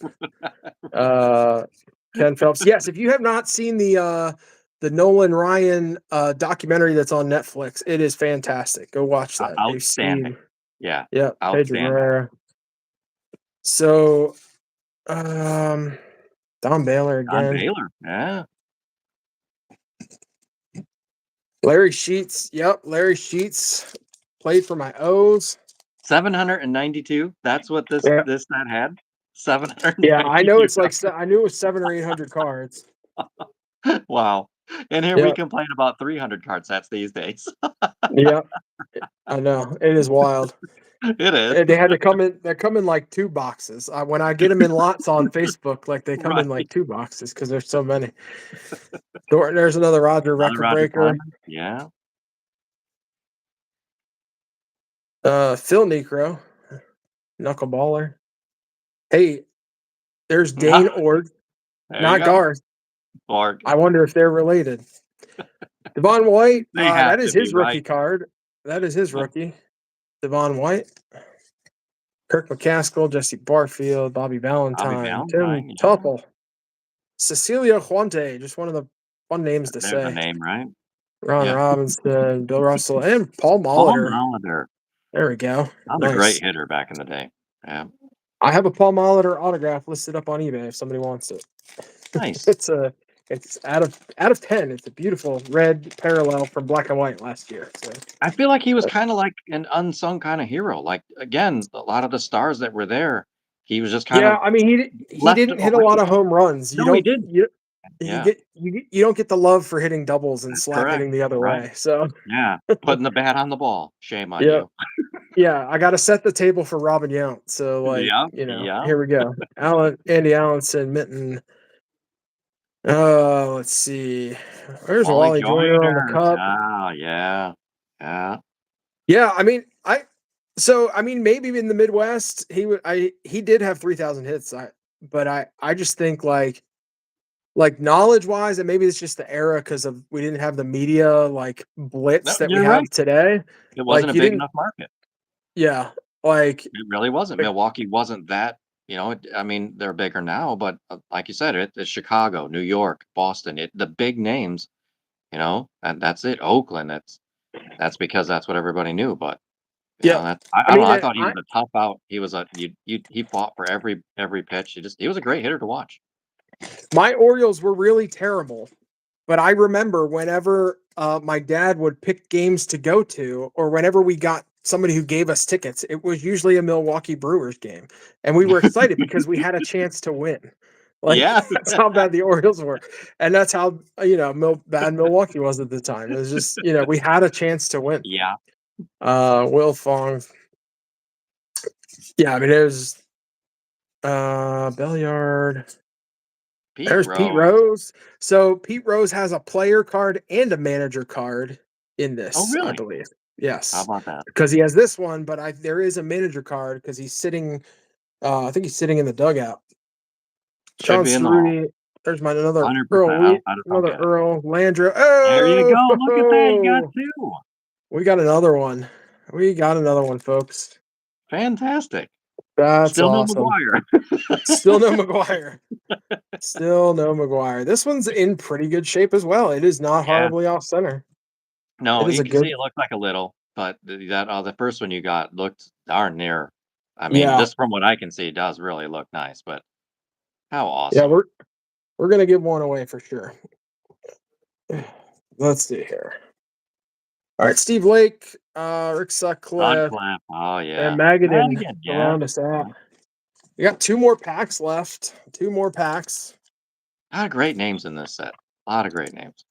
Ken Phelps. Yes, if you have not seen the Nolan Ryan documentary that's on Netflix, it is fantastic. Go watch that. Dave Outstanding. Steve. Yeah, Yeah, Pedro outstanding. Guerrera. So, Don Baylor Don again. Baylor, yeah. Larry Sheets. Yep, Larry Sheets played for my O's. 792. That's what Yeah, this set had. yeah. I know 792. it's like I knew it was 700 or 800 cards. Wow. And here we Yeah, complain about 300 card sets these days. yeah. I know it is wild. It is. They had to come in. They come in like 2 boxes. When I get them in lots on Facebook, like they come in like Right. 2 boxes because there's so many. There's another Roger Another record Roger breaker. Clemens. Yeah. Phil Necro, knuckleballer. Hey, there's Dane Ord, There you not go. Garth. Or I wonder if they're related. Devon White, they have that to is be, his rookie right? card. That is his rookie. Devon White, Kirk McCaskill, Jesse Barfield, Bobby Bobby Valentine, Tim Valentine, yeah. Tuffle, Cecilia Huante, just one of the fun names to There's a say. name, right? Ron Yeah. Robinson, Bill Russell, and Paul Paul Molitor. Molitor. There we go. Another Nice. great hitter back in the day. Yeah. I have a Paul Molitor autograph listed up on eBay if somebody wants it. Nice. It's out of 10. It's a beautiful red parallel from black and white last year. So I feel like he was kinda like an unsung kinda hero. Like, again, a lot of the stars that were there, he was just kind yeah, of I mean he left didn't hit a lot away. of home runs. No, he didn't. Yeah, You don't get the love for hitting doubles and that's slap correct. hitting the other Right. way. So Yeah. Putting the bat on the ball. Shame on yeah, you. yeah, I got to set the table for Robin Yount. So Yeah, yeah. here we go. Andy Allenson, Minton. Let's see. There's Wally Wally Joyner on the Joyner. cup. Oh, yeah. Yeah. Yeah, I mean maybe in the Midwest he did have 3,000 hits. But I just think like knowledge wise, and maybe it's just the era because of we didn't have the media like No, blitz that we you're right. have today. It wasn't Like a you big didn't, enough market. yeah, like It really wasn't. like, Milwaukee wasn't that, I mean, they're bigger now, but, like you said, it's Chicago, New York, Boston, the big names, and that's it. Oakland, that's because that's what everybody knew, but, yeah. that's I I don't mean, know, I thought he was a tough out. He was he fought for every pitch. He was a great hitter to watch. my Orioles were really terrible, but I remember whenever my dad would pick games to go to, or whenever we got somebody who gave us tickets, it was usually a Milwaukee Brewers game, and we were excited because we had a chance to win. Like Yeah. that's how bad the Orioles were, and that's how bad Milwaukee was at the time. It was just we had a chance to win. Yeah. Will Fong, yeah, I mean it was Belliard. Pete There's Pete Rose. Rose. So Pete Rose has a player card and a manager card in Oh, this, I really? believe. How Yes, about that? because he has this one, but there is a manager card because he's sitting. I think he's sitting in the dugout. Should Sean be in the hall. Cerruti. There's my another 100%. Earl Wheat, How just another okay. Earl Landry. There you Oh, go. Look at that. You got 2. we got another one. We got another one, folks. Fantastic. That's Still no awesome. McGuire. Still no McGuire. Still no McGuire. This one's in pretty good shape as well. It is not Yeah. horribly off center. No, It is you a can see good. it looked like a little, but the first one you got looked darn near. I mean, Yeah, just from what I can see, it does really look nice, but how yeah. awesome. We're gonna give one away for sure. Let's see here. All right, Steve Lake, Rick Sutcliffe, Sutcliffe. Oh, and yeah. Magadan Madigan, to yeah. round us out. We got 2 more packs left. 2 more packs. A lot of great names in this set. A lot of great names.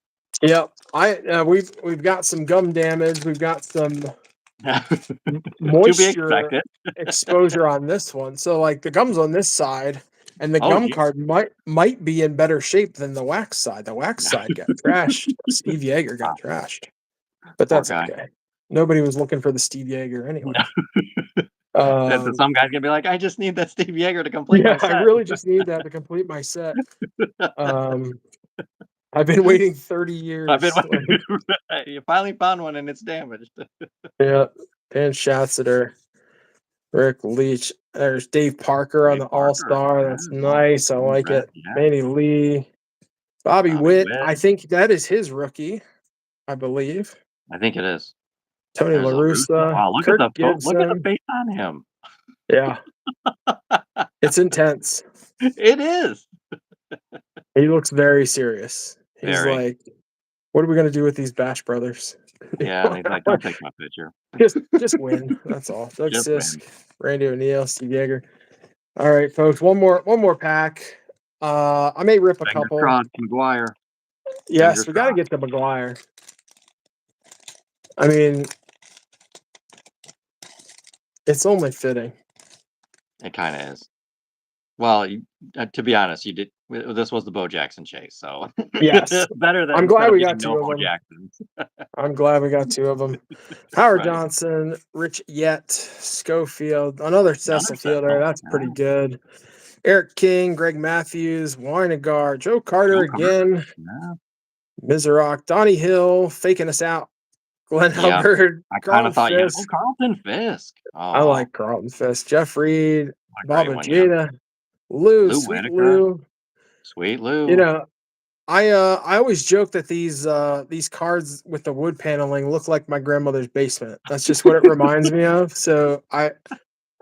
Yep. We've got some gum damage. We've got some To be moisture expected. exposure on this one. So like the gum's on this side, and the Oh, gum gee. card might be in better shape than the wax side. The wax side got trashed. Steve Yeager got trashed, but Poor that's guy. okay. Nobody was looking for the Steve Yeager anyway. No. And then Um, some guy's gonna be like, "I just need that Steve Yeager to complete yeah, my I set." really just need that to complete my set. Um, I've been waiting 30 I've been years. Like, right, you finally found one and it's damaged. yeah, Dan Schatzeder, Rick Leach. There's Dave Parker on Dave the All Parker, Star. yeah, That's also nice. I Cody like Brett, it. yeah, Manny Lee, Bobby Bobby Witt. Witt, I think that is his rookie, I believe. I think it is. Tony There's La LaRussa. Russa, Wow, Kirk look at the Gibson. face on him. Yeah, it's intense. It is. He looks very serious. He's Very. like, "What are we gonna do with these Bash brothers?" Yeah, and he's like, "Don't take my picture. Just win. That's all. Doug Just Sisk, win." Randy O'Neal, Steve Yeager. All right, folks. One more pack. I may rip a Fingers couple. crossed, McGuire. Yes, Fingers we got to crossed. get the McGuire. I mean, it's only fitting. It kinda is. Well, to be honest, you did this was the Bo Jackson chase, so Yes, better than I'm instead glad of we got getting no two of Bo them. Jacksons. I'm glad we got two of them. Howard Right. Johnson, Rich Yett, Schofield, another Another Cecil Fielder. Cecil, That's pretty yeah. good. Eric King, Greg Matthews, Weinegar, Joe Carter Joe Carter, again, yeah. Mizrock, Donnie Hill, faking us out, Glenn Yep. Albert, I kinda Carlton thought you had Fisk. Carlton Fisk. I Oh, like Carlton Fisk, Jeff Reed, what a Bob great one, yeah. Ojeda, Lou, Lou Sweet Whitaker, Lou. Sweet You Lou. know, I always joke that these cards with the wood paneling look like my grandmother's basement. That's just what it reminds me of. So I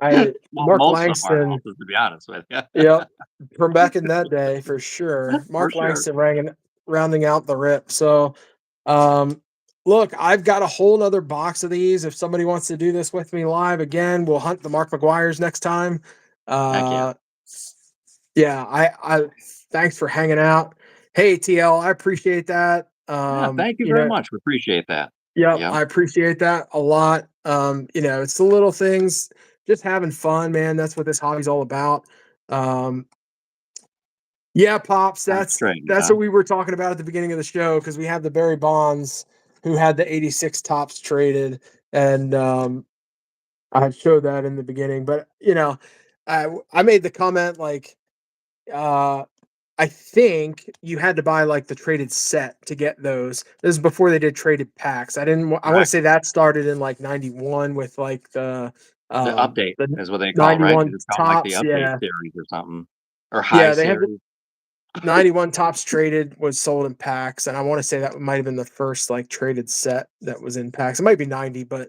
Well, Mark most of our Langston, houses, to be honest with you. yep, from back in that day for sure. For Mark sure. Langston rounding out the rip. So um look, I've got a whole nother box of these. If somebody wants to do this with me live again, we'll hunt the Mark McGuire's next time. Heck yeah. Uh yeah, I thanks for hanging out. Hey TL, I appreciate that. Yeah, thank you You very know, much. We appreciate that. yep, Yep. I appreciate that a lot. It's the little things, just having fun, man. That's what this hobby's all about. Um, yeah, Pops, That's straight, that's huh? what we were talking about at the beginning of the show because we had the Barry Bonds who had the 86 tops traded, and I showed that in the beginning. But I made the comment like uh I think you had to buy like the traded set to get those. This is before they did traded packs. I want to Right. say that started in like 91 with like The update the is what they call it, right? 91 It's called, like, the tops. update Yeah. series or something, or high Yeah, they had the series. 91 tops traded was sold in packs, and I want to say that might have been the first like traded set that was in packs. It might be 90, but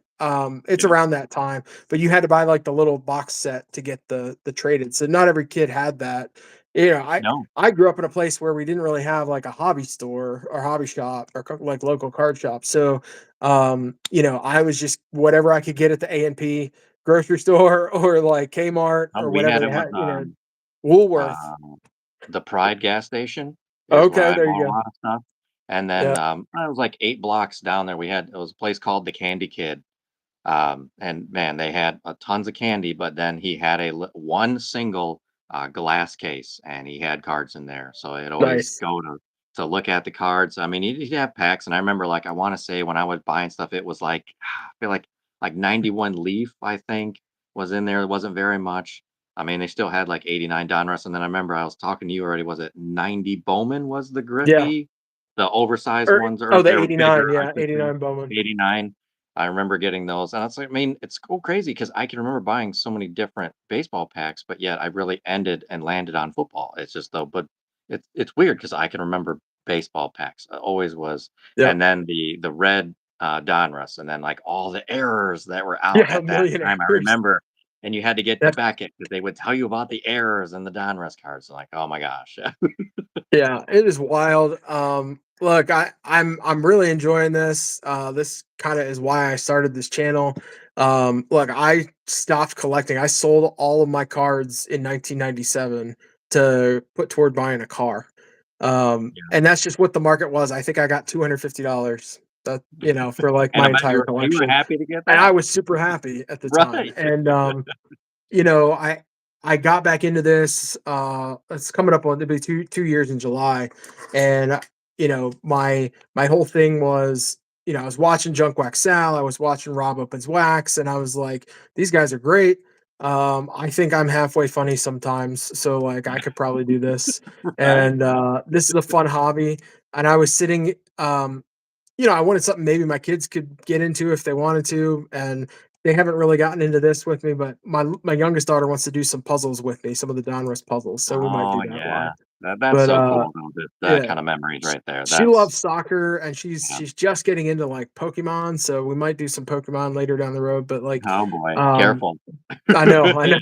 it's Yeah. around that time. But you had to buy like the little box set to get the traded. So not every kid had that. You know, No. I grew up in a place where we didn't really have like a hobby store or hobby shop or like local card shop. So I was just whatever I could get at the A&P grocery store or like Kmart Oh, or we whatever had they it with, had, Woolworth. the Pride gas station is where Okay, I there you bought a go. lot of stuff, and then, Yeah. I was, like, 8 blocks down there, it was a place called The Candy Kid, and man, they had, tons of candy, but then he had one single, glass case, and he had cards in there, so I'd always Nice. go to look at the cards. I mean, he'd have packs, and I remember, like, I wanna say when I was buying stuff, it was like, I feel like 91 Leaf, I think, was in there. It wasn't very much. I mean, they still had, like, 89 Donruss, and then I remember I was talking to you already, was it 90 Bowman was the Yeah. Griffey? The oversized ones, or The they were bigger, 89, I yeah, should say. 89 Bowman. 89. I remember getting those, and it's like, I mean, it's so crazy because I can remember buying so many different baseball packs, but yet I really ended and landed on football. It's just though, but it's weird because I can remember baseball packs. I always was, Yep. and then the red Donruss, and then like all the errors that were out Yeah, at that time. I millionaires. remember, and you had to get to That's Beckett because they would tell you about the errors in the Donruss cards. Like, oh my gosh, yeah, it is wild. Look, I'm really enjoying this. This kind of is why I started this channel. Look, I stopped collecting. I sold all of my cards in 1997 to put toward buying a car. yeah. And that's just what the market was. I think I got $250 for like And my I bet entire you were collection. happy to get And I that, was super happy at the time. right? And you know, I I got back into this. It's coming up on it'll be two years in July, and my whole thing was I was watching Junk Wax Sal, I was watching Rob Opens Wax, and I was like, these guys are great. I think I'm halfway funny sometimes, so, like, I could probably do this, Right. and, this is a fun hobby, and I was sitting, I wanted something maybe my kids could get into if they wanted to, and they haven't really gotten into this with me, but my youngest daughter wants to do some puzzles with me, some of the Donruss puzzles, so we might Oh, do that yeah. one. That's But, so cool, though, that yeah, kinda memories sh right there. she That's loves soccer, and yeah. she's just getting into, like, Pokemon, so we might do some Pokemon later down the road, but, like, Oh, boy. um Careful. I know. As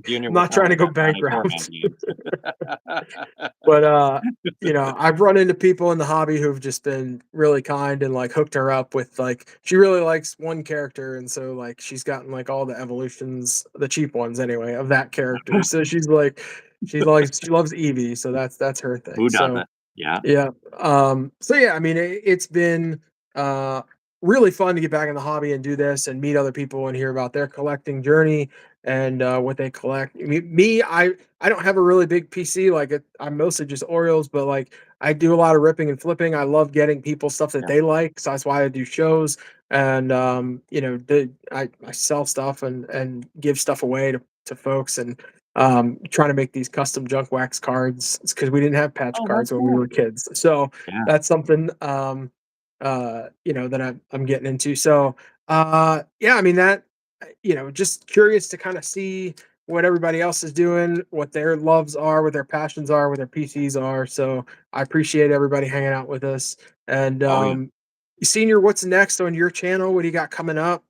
Junior I'm would not tell trying me, to go not Sonic or bankrupt. games. But, I've run into people in the hobby who've just been really kind and, like, hooked her up with, like she really likes one character, and so, like, she's gotten, like, all the evolutions, the cheap ones anyway, of that character. So she loves Eevee, so that's her thing. Who So doesn't? Yeah. yeah. So yeah, I mean, it's been uh really fun to get back in the hobby and do this and meet other people and hear about their collecting journey and what they collect. I don't have a really big PC. I'm mostly just Orioles, but like I do a lot of ripping and flipping. I love getting people stuff that Yeah. they like, so that's why I do shows. And I sell stuff and give stuff away to folks and trying to make these custom junk wax cards because we didn't have patch Oh, that's cards when we cool. were kids. So Yeah. that's something that I'm getting into. So yeah, I mean just curious to kind of see what everybody else is doing, what their loves are, what their passions are, what their PCs are. So I appreciate everybody hanging out with us. And Oh, yeah. Senior, what's next on your channel? What do you got coming up?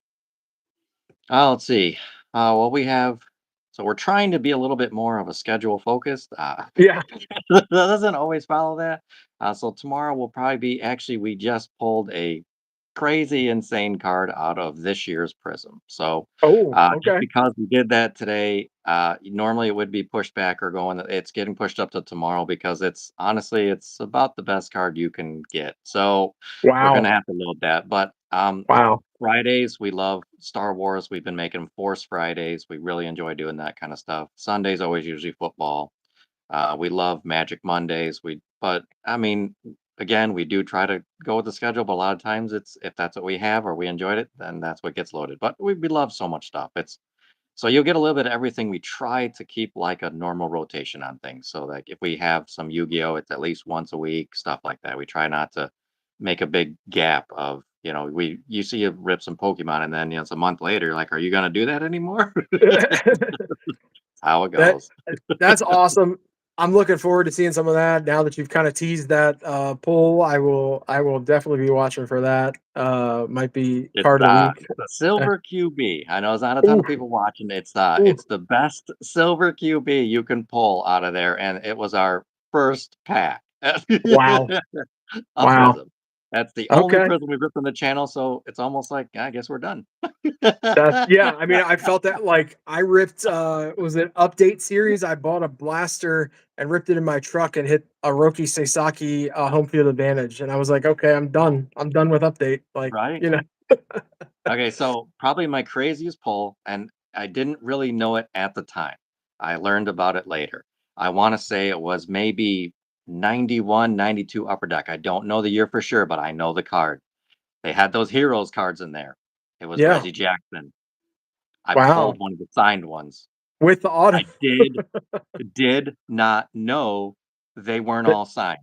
Let's see. Well, we're trying to be a little bit more of a schedule focused. Yeah. That doesn't always follow that. So tomorrow will probably be actually we just pulled a crazy insane card out of this year's Prism. So Oh, just okay. because we did that today, normally it would be pushed back or going. It's getting pushed up to tomorrow because it's honestly it's about the best card you can get. So we're Wow. gonna have to load that. But Wow. Fridays, we love Star Wars. We've been making Force Fridays. We really enjoy doing that kind of stuff. Sundays always usually football. We love Magic Mondays. But I mean, again, we do try to go with the schedule, but a lot of times it's if that's what we have or we enjoyed it, then that's what gets loaded. But we love so much stuff. It's so you'll get a little bit of everything. We try to keep like a normal rotation on things. So like if we have some Yu-Gi-Oh, it's at least once a week, stuff like that. We try not to make a big gap of, you see you rip some Pokemon and then it's a month later, you're like, are you gonna do that anymore? How it That goes. that's awesome. I'm looking forward to seeing some of that now that you've kinda teased that, poll. I will definitely be watching for that. Might be It's card of the week. the Eh, silver QB. I know there's not a ton of oof, people watching. oof. It's the best silver QB you can pull out of there, and it was our first pack. Wow, A wow. prism. That's the only Okay. prism we've ripped on the channel, so it's almost like, I guess we're done. That's yeah, I mean, I felt that, like, I ripped, was it Update series? I bought a blaster and ripped it in my truck and hit a Roki Sasaki, home field advantage, and I was like, "Okay, I'm Oh, done. I'm done with Update." Like, right? you know? Okay, so probably my craziest pull, and I didn't really know it at the time. I learned about it later. I wanna say it was maybe 91, 92 Upper Deck. I don't know the year for sure, but I know the card. They had those Heroes cards in there. It was Yeah. Reggie Jackson. I Wow. pulled one of the signed ones. With the auto I did not know they weren't all signed.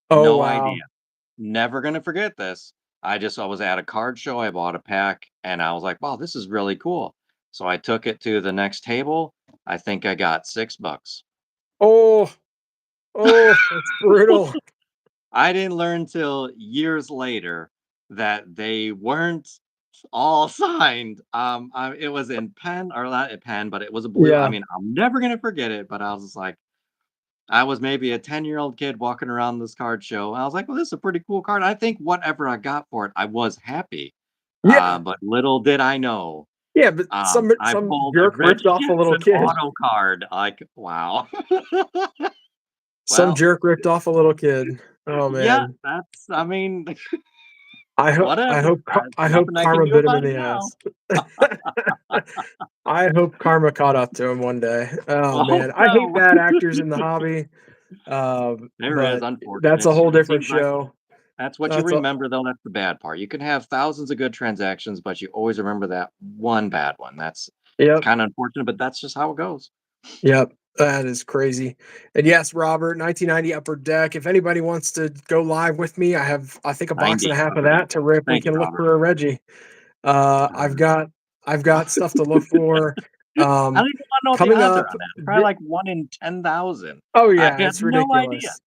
Oh, No wow. idea. Never gonna forget this. I was at a card show, I bought a pack, and I was like, "Wow, this is really cool." So I took it to the next table. I think I got $6. Oh, oh, that's brutal. I didn't learn till years later that they weren't all signed. It was in pen or not a pen, but it was a blue. I Yeah. mean, I'm never gonna forget it. But I was just like, I was maybe a 10-year-old kid walking around this card show. I was like, well, this is a pretty cool card. I think whatever I got for it, I was happy. Yeah. But little did I know, Yeah, but I some pulled a jerk ripped Reggie off a little Jackson kid. auto card. Like, wow. Some Well, jerk ripped off a little kid. Oh, yeah, man. I mean, I whatever. hope I hope Nothing I can karma do bit him about in it the now. ass. I hope karma caught up to him one day. Oh, I hope man. I hate so. bad actors in the hobby, There is, but that's unfortunately. a whole It different seems like show. that's what you That's a remember, though. That's the bad part. You can have thousands of good transactions, but you always remember that one bad one. Yep. Kind of unfortunate, but that's just how it goes. Yep. That is crazy. And yes, Robert, 1990 Upper Deck. If anybody wants to go live with me, I think a box and a 90 half of Upper Deck. that to rip. We Thank you, can look Robert. for a Reggie. Uh, I've Um, got I've got stuff to look for. I Um, don't even wanna know what the coming odds are up. on that. It's probably like 1 in 10,000. Oh I yeah, have it's no idea. ridiculous.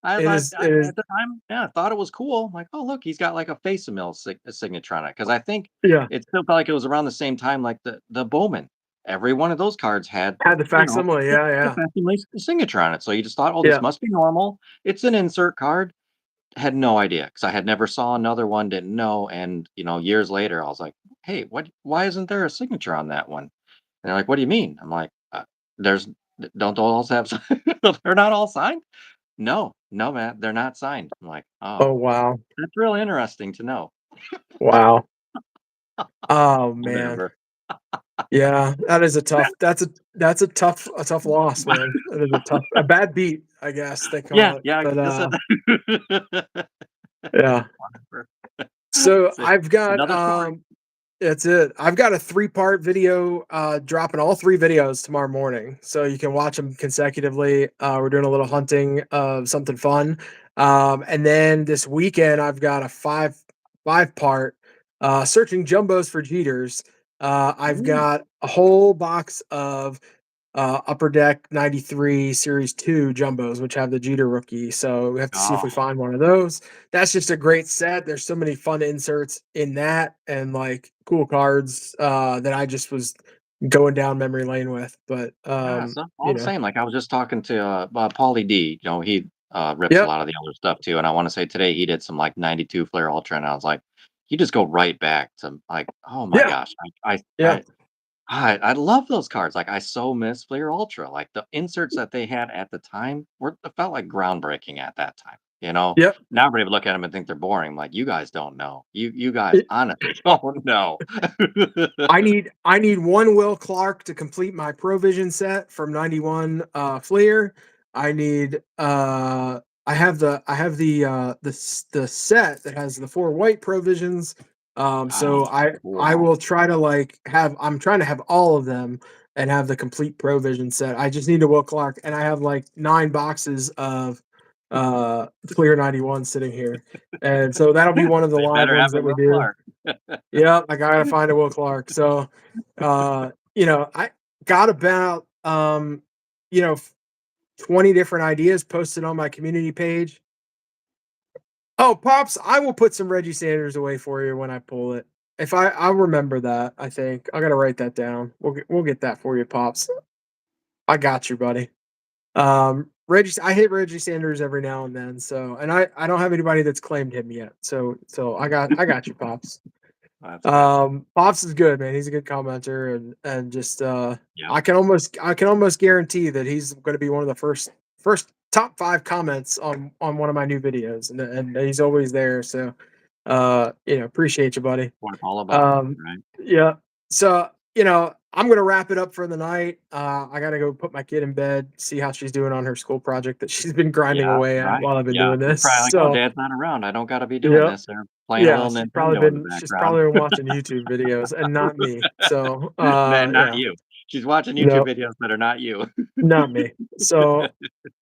It is. It is. At the time, yeah, I thought it was cool. I'm like, "Oh, look, he's got like a Face-A-Mill signature on it." Because I think Yeah, it still felt like it was around the same time like the Bowman. Every one of those cards had, had the you know, facsimile. Yeah, the yeah, facsimile signature on it. So you just thought, "Oh, this yeah. must be normal. It's an insert card." Had no idea because I had never saw another one, didn't know, and, years later, I was like, "Hey, why isn't there a signature on that one?" And they're like, "What do you mean?" I'm like, there's don't all have they're not all signed?" "No, no, man, they're not signed." I'm like, "Oh, Oh wow, that's real interesting to know." wow. Oh man. Whatever. Yeah, that is a tough. That's a tough loss, man. That is a bad beat, I guess they Yeah, call it. yeah, I But just said that. yeah. Whatever. So So, I've got another story. That's it. I've got a 3-part video, dropping all 3 videos tomorrow morning, so you can watch them consecutively. We're doing a little hunting of something fun. And then this weekend, I've got a 5-part, searching jumbos for Jeters. I've Ooh, got a whole box of Upper Deck 93 Series 2 jumbos, which have the Jeter rookie. So we have to see if we oh, find one of those. That's just a great set. There's so many fun inserts in that and like cool cards that I just was going down memory lane with. But yeah, so you all the know, same, like, I was just talking to, Paulie D, he, rips a yep, lot of the older stuff too, and I wanna say today he did some, like, 92 Flair Ultra, and I was like, you just go right back to, like, oh my yeah, gosh, yeah. I love those cards, like, I so miss Flair Ultra, like, the inserts that they had at the time it felt like groundbreaking at that time, you know? Yep. Now everybody would look at them and think they're boring, I'm like, "You guys don't know. You guys honestly don't know." I need one Will Clark to complete my Provision set from 91 Fleer. I need I have the set that has the 4 white Provisions. So Oh, I cool. will try to like have I'm trying to have all of them and have the complete Provision set. I just need a Will Clark and I have like 9 boxes of Fleer 91 sitting here. And so that'll be one of the They live better ones have a that we Will do. Clark. Yeah, I gotta find a Will Clark. So, I got about, 20 different ideas posted on my community page. Oh, Pops, I will put some Reggie Sanders away for you when I pull it. If I'll remember that, I think. I gotta write that down. We'll get that for you, Pops. I got you, buddy. Reggie, I hit Reggie Sanders every now and then, so and I don't have anybody that's claimed him yet. So I got you, Pops. That's awesome. Pops is good, man. He's a good commenter and just Yep. I can almost guarantee that he's going to be one of the first top 5 comments on one of my new videos and he's always there. So appreciate you, buddy. What it's all about, Um, right? yeah. So, I'm gonna wrap it up for the night. I gotta go put my kid in bed, see how she's doing on her school project that she's been grinding Yeah, away at right. while I've been Yeah. doing She's this. probably like, "Oh, So, dad's not around. I don't gotta be doing yeah. this." They're playing a Yeah, little she's probably Nintendo in the been she's background. probably been watching YouTube videos and not me. So, Man, not yeah, you. She's watching YouTube no, videos that are not you. not me. So,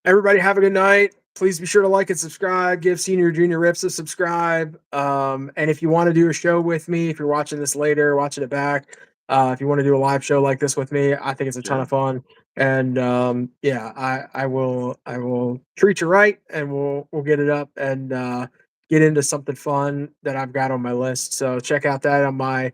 everybody have a good night. Please be sure to like and subscribe. Give Senior Junior Rips a subscribe. And if you want to do a show with me, if you're watching this later, watching it back, if you want to do a live show like this with me, I think it's a ton Sure. of fun. And yeah, I will treat you right, and we'll get it up and get into something fun that I've got on my list. So check out that on my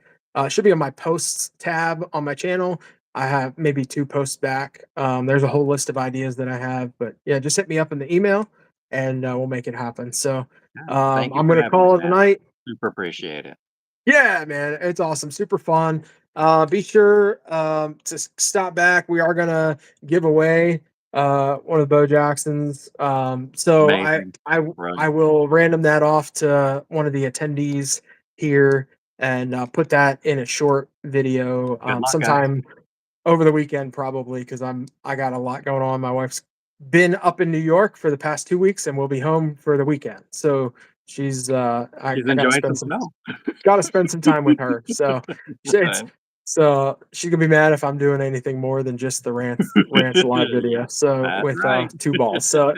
should be on my posts tab on my channel. I have maybe 2 posts back. There's a whole list of ideas that I have, but yeah, just hit me up in the email and we'll make it happen. So Yeah. Thank you I'm for gonna having me, call it a man. night. Super appreciate it. Yeah, man, it's awesome, super fun. Be sure to stop back. We are gonna give away one of the Bo Jacksons. So Amazing. I Brilliant. will random that off to one of the attendees here and put that in a short video Good luck, guys. sometime over the weekend probably because I got a lot going on. My wife's been up in New York for the past 2 weeks and we'll be home for the weekend. So she's I She's gotta enjoying spend some some snow. time with her. So it's Good. So she's gonna be mad if I'm doing anything more than just the rants live video. So That's with right. two balls. So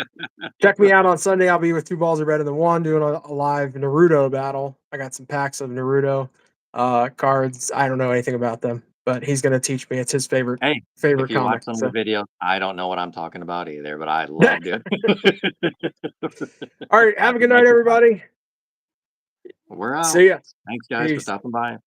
check me out on Sunday. I'll be with two balls are better than one, doing a live Naruto battle. I got some packs of Naruto cards. I don't know anything about them, but he's gonna teach me. It's his Hey, if favorite you watch comic. some of the So videos, I don't know what I'm talking about either, but I loved it. all right, have a Happy good night, making fun. everybody. We're out. See ya. Thanks, guys, for Peace. stopping by.